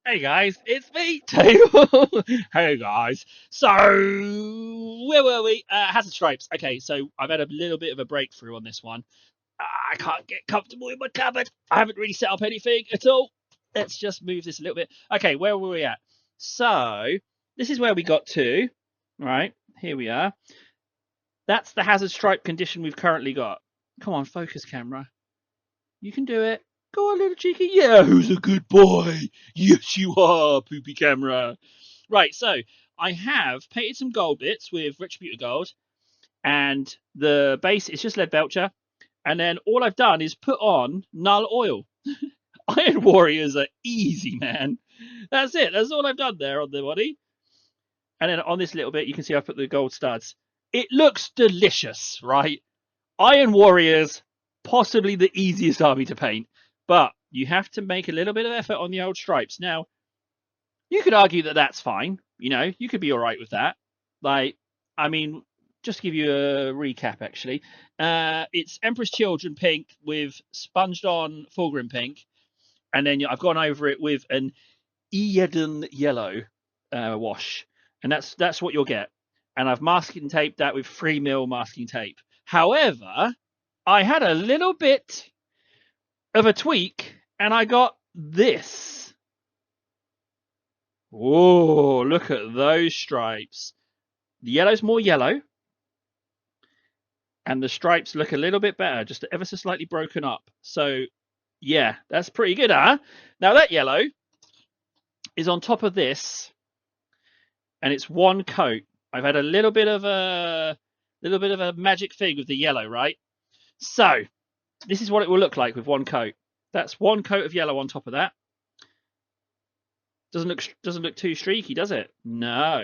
Hey guys, it's me, Table. Hey guys. So, where were we? Hazard Stripes. Okay, so I've had a little bit of a breakthrough on this one. I can't get comfortable in my cupboard. I haven't really set up anything at all. Let's just move this a little bit. Okay, where were we at? So, this is where we got to. Right, here we are. That's the hazard stripe condition we've currently got. Come on, focus camera. You can do it. Go on, little cheeky. Yeah, who's a good boy? Yes, you are, poopy camera. Right, so I have painted some gold bits with Retributor Gold, and the base is just lead belcher. And then all I've done is put on null oil. Iron Warriors are easy, man. That's it. That's all I've done there on the body. And then on this little bit, you can see I've put the gold studs. It looks delicious, right? Iron Warriors, possibly the easiest army to paint, but you have to make a little bit of effort on the old stripes. Now, you could argue that that's fine. You know, you could be all right with that. Like, I mean, just to give you a recap, actually, it's Emperor's Children pink with sponged on Fulgrim pink, and then I've gone over it with an Eden yellow wash, and that's what you'll get. And I've masking taped that with 3mm masking tape. However, I had a little bit of a tweak, and I got this. Oh, look at those stripes. The yellow's more yellow, and the stripes look a little bit better, just ever so slightly broken up. So, yeah, that's pretty good, huh? Now, that yellow is on top of this, and it's one coat. I've had a little bit of a magic thing with the yellow, right? So, this is what it will look like with one coat. That's one coat of yellow on top of that. Doesn't look too streaky, does it? No.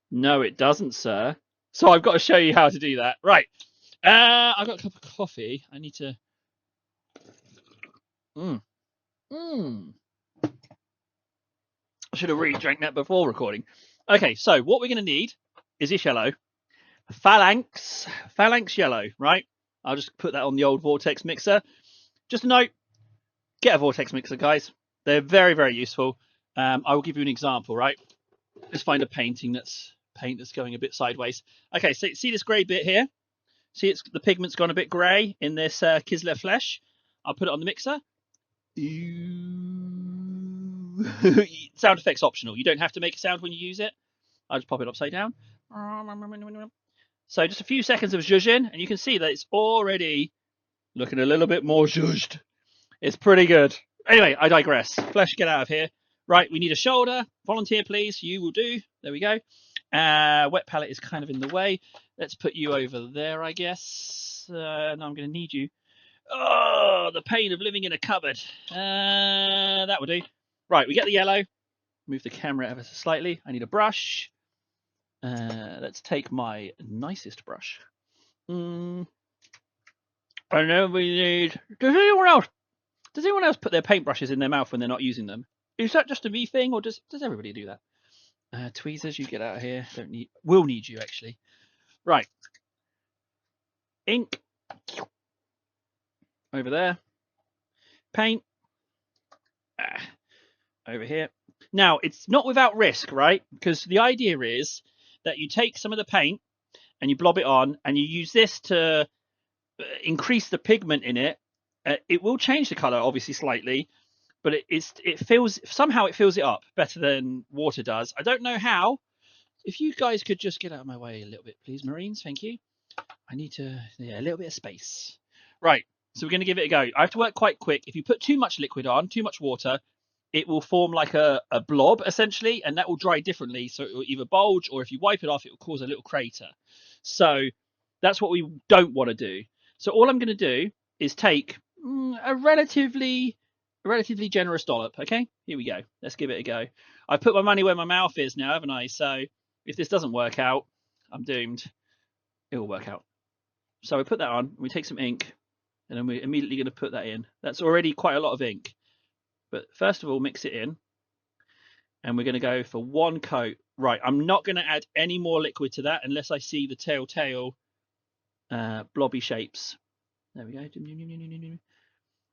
No, it doesn't, sir. So I've got to show you how to do that. Right. I've got a cup of coffee. I need to. Mmm. Mmm. I should have really drank that before recording. Okay, so what we're going to need is this yellow. Phalanx yellow, right? I'll just put that on the old vortex mixer. Just a note, get a vortex mixer, guys. They're very, very useful. I will give you an example, right? Let's find a paint that's going a bit sideways. Okay, so see this grey bit here? See, the pigment's gone a bit grey in this Kislev flesh. I'll put it on the mixer. Sound effects optional. You don't have to make a sound when you use it. I'll just pop it upside down. So just a few seconds of zhuzhing, and you can see that it's already looking a little bit more zhuzhed. It's pretty good. Anyway, I digress. Flesh, get out of here. Right, we need a shoulder. Volunteer, please. You will do. There we go. Wet palette is kind of in the way. Let's put you over there, I guess. No, I'm going to need you. Oh, the pain of living in a cupboard. That will do. Right, we get the yellow. Move the camera ever so slightly. I need a brush. Let's take my nicest brush. And then we need. Does anyone else put their paintbrushes in their mouth when they're not using them? Is that just a me thing, or does everybody do that? Tweezers, you get out of here. We'll need you actually. Right. Ink. Over there. Paint. Over here. Now, it's not without risk, right? Because the idea is that you take some of the paint and you blob it on, and you use this to increase the pigment in it. It will change the color, obviously, slightly, but it fills it up better than water does. I don't know how. If you guys could just get out of my way a little bit, please, Marines. Thank you. I need a little bit of space. Right. So we're going to give it a go. I have to work quite quick. If you put too much liquid on, too much water, it will form like a blob, essentially, and that will dry differently. So it will either bulge, or if you wipe it off, it will cause a little crater. So that's what we don't want to do. So all I'm going to do is take a relatively generous dollop. Okay, here we go. Let's give it a go. I've put my money where my mouth is now, haven't I? So if this doesn't work out, I'm doomed. It will work out. So we put that on. We take some ink, and then we're immediately going to put that in. That's already quite a lot of ink. But first of all, mix it in. And we're going to go for one coat. Right, I'm not going to add any more liquid to that unless I see the telltale blobby shapes. There we go.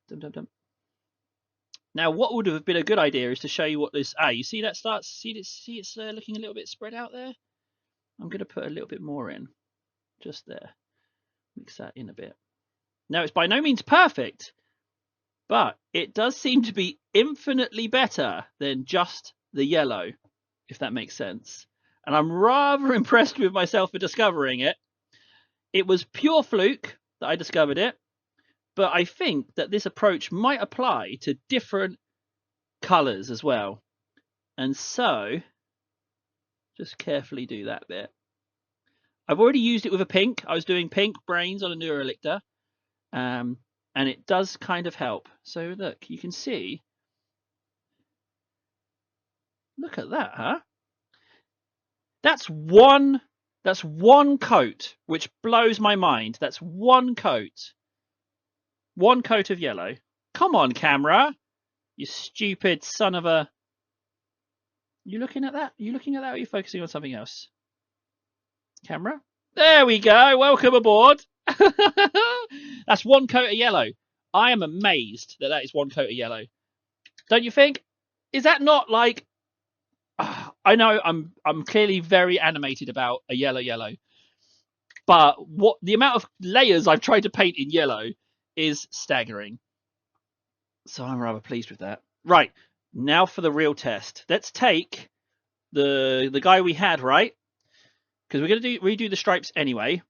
Dum, dum, dum. Now, what would have been a good idea is to show you what this. You see that starts. See it's looking a little bit spread out there. I'm going to put a little bit more in, just there. Mix that in a bit. Now, it's by no means perfect, but it does seem to be infinitely better than just the yellow, if that makes sense. And I'm rather impressed with myself for discovering it. It was pure fluke that I discovered it, but I think that this approach might apply to different colours as well. And so, just carefully do that bit. I've already used it with a pink. I was doing pink brains on a Neurolictor, and it does kind of help. So look, you can see. Look at that, huh? That's one coat, which blows my mind. That's one coat. One coat of yellow. Come on, camera. You stupid son of a... You looking at that? You looking at that, or are you focusing on something else? Camera? There we go. Welcome aboard. That's one coat of yellow. I am amazed that is one coat of yellow. Don't you think? Is that not like... I know I'm clearly very animated about a yellow, but what the amount of layers I've tried to paint in yellow is staggering. So I'm rather pleased with that. Right, now for the real test. Let's take the guy we had, right? Because we're going to redo the stripes anyway.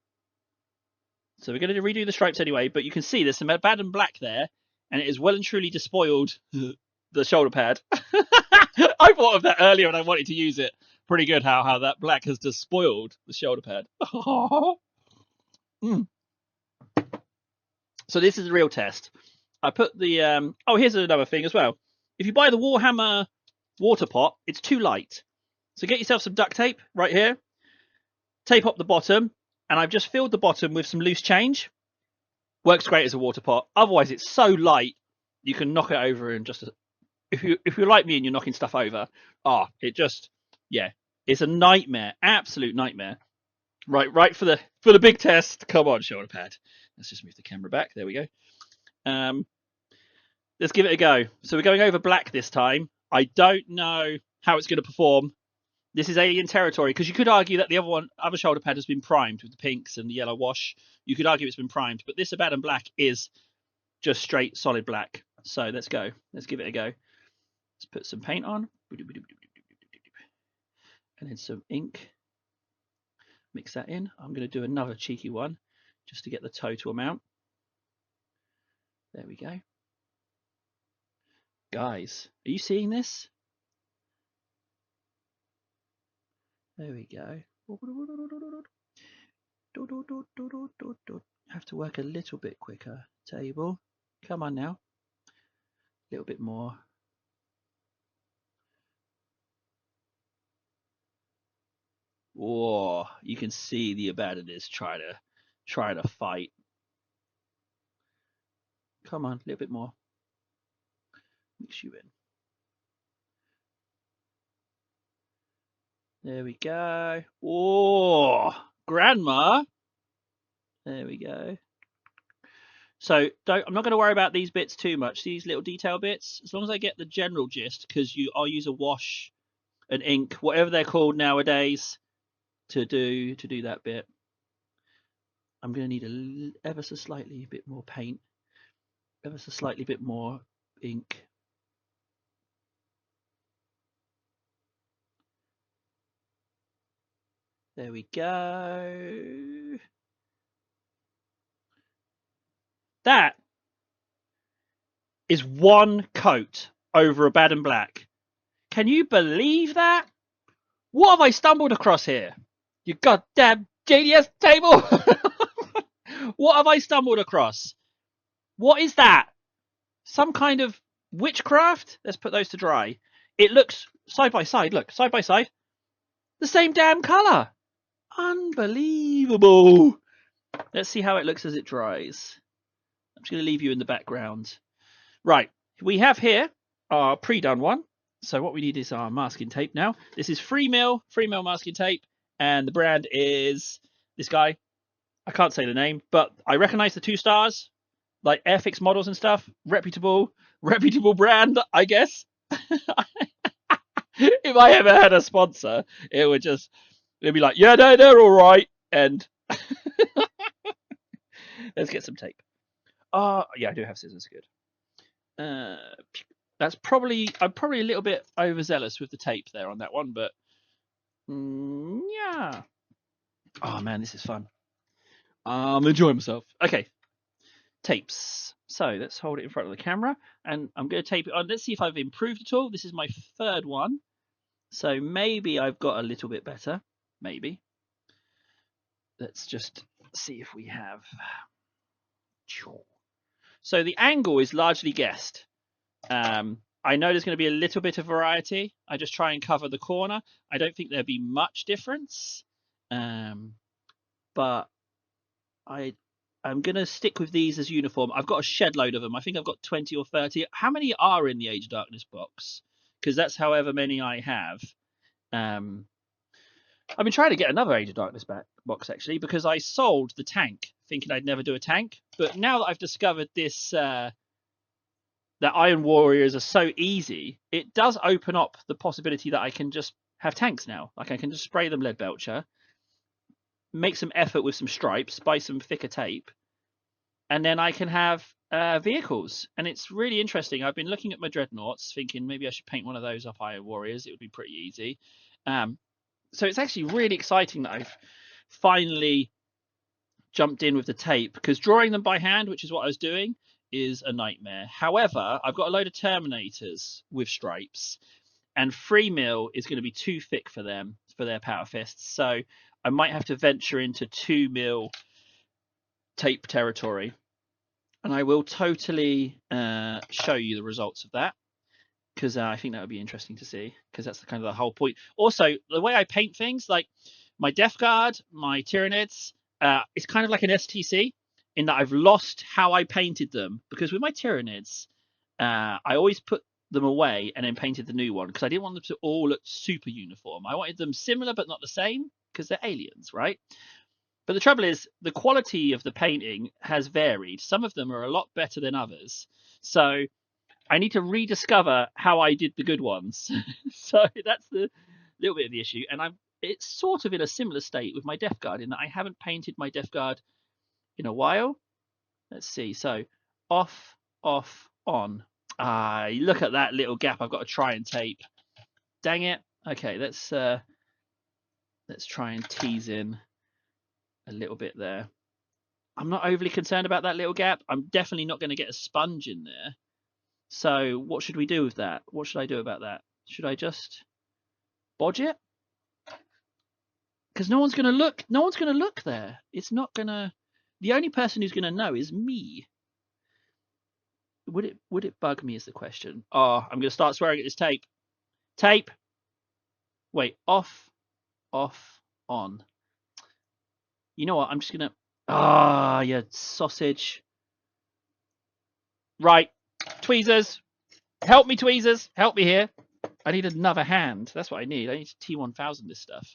So we're going to redo the stripes anyway, but you can see there's some bad and black there, and it is well and truly despoiled the shoulder pad. I thought of that earlier and I wanted to use it. Pretty good how that black has despoiled the shoulder pad. So this is the real test. I put the... here's another thing as well. If you buy the Warhammer water pot, it's too light. So get yourself some duct tape right here. Tape up the bottom. And I've just filled the bottom with some loose change. Works great as a water pot. Otherwise, it's so light, you can knock it over and just... If you're like me and you're knocking stuff over, it's a nightmare, absolute nightmare. Right for the big test. Come on, shoulder pad. Let's just move the camera back. There we go. Let's give it a go. So we're going over black this time. I don't know how it's going to perform. This is alien territory because you could argue that the other shoulder pad has been primed with the pinks and the yellow wash. You could argue it's been primed, but this Abaddon black is just straight solid black. So let's go. Let's give it a go. Let's put some paint on. And then some ink. Mix that in. I'm going to do another cheeky one just to get the total amount. There we go. Guys, are you seeing this? There we go. Have to work a little bit quicker. Table. Come on now. A little bit more. Whoa, you can see the Abaddon is trying to fight. Come on, a little bit more. Mix you in. There we go. Whoa, Grandma. There we go. So I'm not going to worry about these bits too much. These little detail bits, as long as I get the general gist, because I'll use a wash, an ink, whatever they're called nowadays, to do that bit. I'm going to need ever so slightly bit more paint, ever so slightly bit more ink. There we go. That is one coat over Abaddon black. Can you believe that? What have I stumbled across here? You goddamn genius table! What have I stumbled across? What is that? Some kind of witchcraft? Let's put those to dry. It looks side by side. Look, side by side. The same damn colour. Unbelievable. Let's see how it looks as it dries. I'm just going to leave you in the background. Right, we have here our pre-done one. So what we need is our masking tape now. This is 3mm masking tape, and the brand is this guy. I can't say the name, but I recognise the 2 stars, like Airfix models and stuff. Reputable reputable brand, I guess. If I ever had a sponsor, it'd be like, yeah, no, they're all right. And let's get some tape. Yeah, I do have scissors. Good. I'm probably a little bit overzealous with the tape there on that one, but yeah. Oh man, this is fun. I'm enjoying myself. Okay, tapes. So let's hold it in front of the camera, and I'm going to tape it on. Let's see if I've improved at all. This is my third one, so maybe I've got a little bit better. Maybe. Let's just see if we have. So the angle is largely guessed. I know there's going to be a little bit of variety. I just try and cover the corner. I don't think there'll be much difference, but I'm going to stick with these as uniform. I've got a shed load of them. I think I've got 20 or 30. How many are in the Age of Darkness box? Because that's however many I have. I've been trying to get another Age of Darkness box, actually, because I sold the tank, thinking I'd never do a tank. But now that I've discovered this, that Iron Warriors are so easy, it does open up the possibility that I can just have tanks now. Like, I can just spray them lead belcher, make some effort with some stripes, buy some thicker tape, and then I can have vehicles. And it's really interesting. I've been looking at my dreadnoughts, thinking maybe I should paint one of those up Iron Warriors. It would be pretty easy. So it's actually really exciting that I've finally jumped in with the tape, because drawing them by hand, which is what I was doing, is a nightmare. However, I've got a load of Terminators with stripes, and 3 mil is going to be too thick for them, for their power fists. So I might have to venture into 2 mil tape territory, and I will totally show you the results of that, because I think that would be interesting to see, because that's the whole point. Also, the way I paint things, like my Death Guard, my Tyranids, it's kind of like an STC in that I've lost how I painted them, because with my Tyranids, I always put them away and then painted the new one, because I didn't want them to all look super uniform. I wanted them similar but not the same, because they're aliens, right? But the trouble is, the quality of the painting has varied. Some of them are a lot better than others. So I need to rediscover how I did the good ones. So that's the little bit of the issue. And it's sort of in a similar state with my Death Guard, in that I haven't painted my Death Guard in a while. Let's see. So off, on. Look at that little gap I've got to try and tape. Dang it. Okay, let's try and tease in a little bit there. I'm not overly concerned about that little gap. I'm definitely not going to get a sponge in there. So what should we do with that? What should I do about that? Should I just bodge it? Because no one's going to look. No one's going to look there. It's not going to. The only person who's going to know is me. Would it bug me is the question. Oh, I'm going to start swearing at this tape. Tape. Wait, off, on. You know what? I'm just going to. Yeah, sausage. Right. Tweezers. Help me, tweezers. Help me here. I need another hand. That's what I need. I need to T1000 this stuff.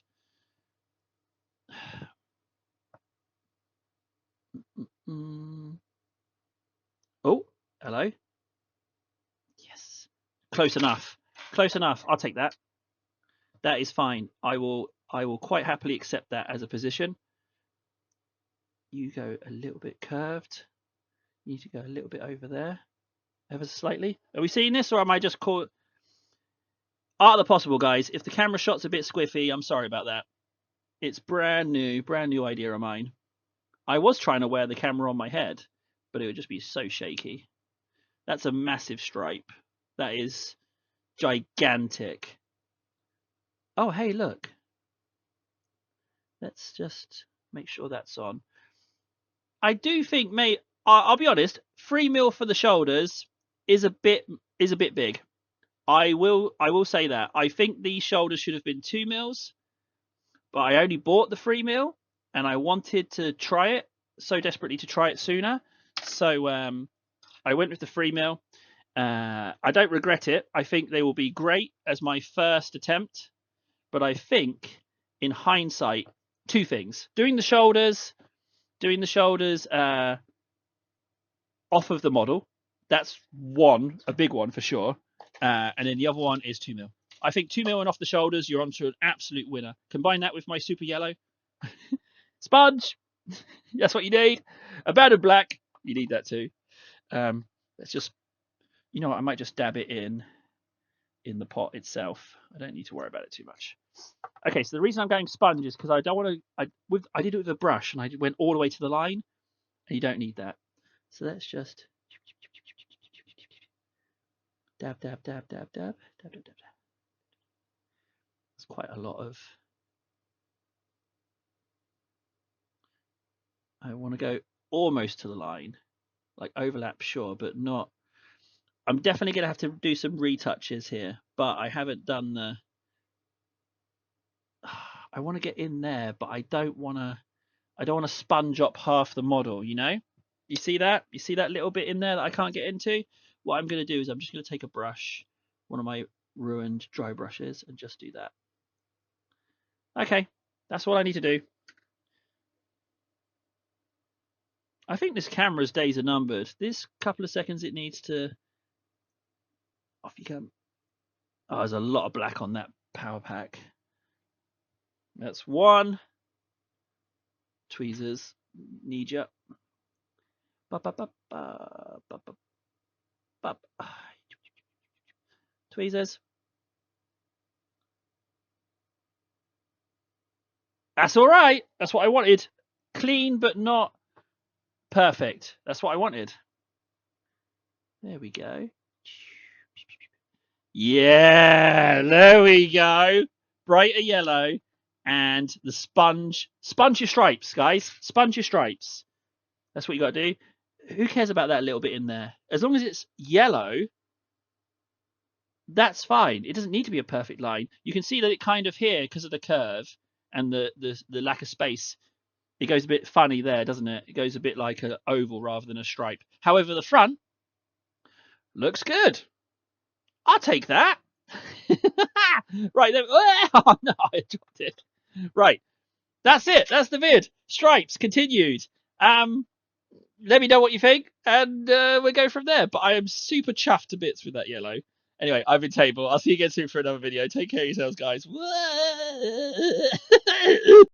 Oh, hello. Yes. Close enough. Close enough. I'll take that. That is fine. I will quite happily accept that as a position. You go a little bit curved. You need to go a little bit over there. Ever so slightly. Are we seeing this, or am I just caught? Art of the possible, guys. If the camera shot's a bit squiffy, I'm sorry about that. It's brand new idea of mine. I was trying to wear the camera on my head, but it would just be so shaky. That's a massive stripe. That is gigantic. Oh, hey, look. Let's just make sure that's on. I do think, mate, I'll be honest, 3 mil for the shoulders is a bit big. I will say that. I think these shoulders should have been 2 mils, but I only bought the 3 mil, and I wanted to try it so desperately to try it sooner. So I went with the 3 mil. I don't regret it. I think they will be great as my first attempt, but I think in hindsight, 2 things: doing the shoulders off of the model, That's one, a big one for sure. And then the other one is 2 mil. I think 2 mil and off the shoulders, you're onto an absolute winner. Combine that with my super yellow. Sponge, that's what you need. A band of black, you need that too. Let's just, you know what, I might just dab it in the pot itself. I don't need to worry about it too much. Okay, so the reason I'm going sponge is because I don't want to. I did it with a brush and I went all the way to the line, and you don't need that. So let's just dab, dab, dab, dab, dab, dab, dab, dab, dab. It's quite a lot of. I want to go almost to the line, like overlap, sure, but not. I'm definitely going to have to do some retouches here, but I haven't done the. I want to get in there, but I don't want to. I don't want to sponge up half the model, you know? You see that? You see that little bit in there that I can't get into? What I'm going to do is I'm just going to take a brush, one of my ruined dry brushes, and just do that. Okay, that's all I need to do. I think this camera's days are numbered. This couple of seconds it needs to... Off you come. Oh, there's a lot of black on that power pack. That's one. Tweezers, need you. Tweezers. That's all right. That's what I wanted. Clean, but not perfect. That's what I wanted. There we go. Yeah, there we go. Brighter yellow. And the sponge your stripes, guys. Sponge your stripes. That's what you got to do. Who cares about that little bit in there? As long as it's yellow, that's fine. It doesn't need to be a perfect line. You can see that it kind of here, because of the curve and the lack of space, it goes a bit funny there, doesn't it? It goes a bit like an oval rather than a stripe. However, the front looks good. I'll take that. Right there. Oh no, I dropped it. Right, that's it. That's the vid. Stripes continued. Let me know what you think, and we'll go from there. But I am super chuffed to bits with that yellow. Anyway, I've been Table. I'll see you again soon for another video. Take care of yourselves, guys.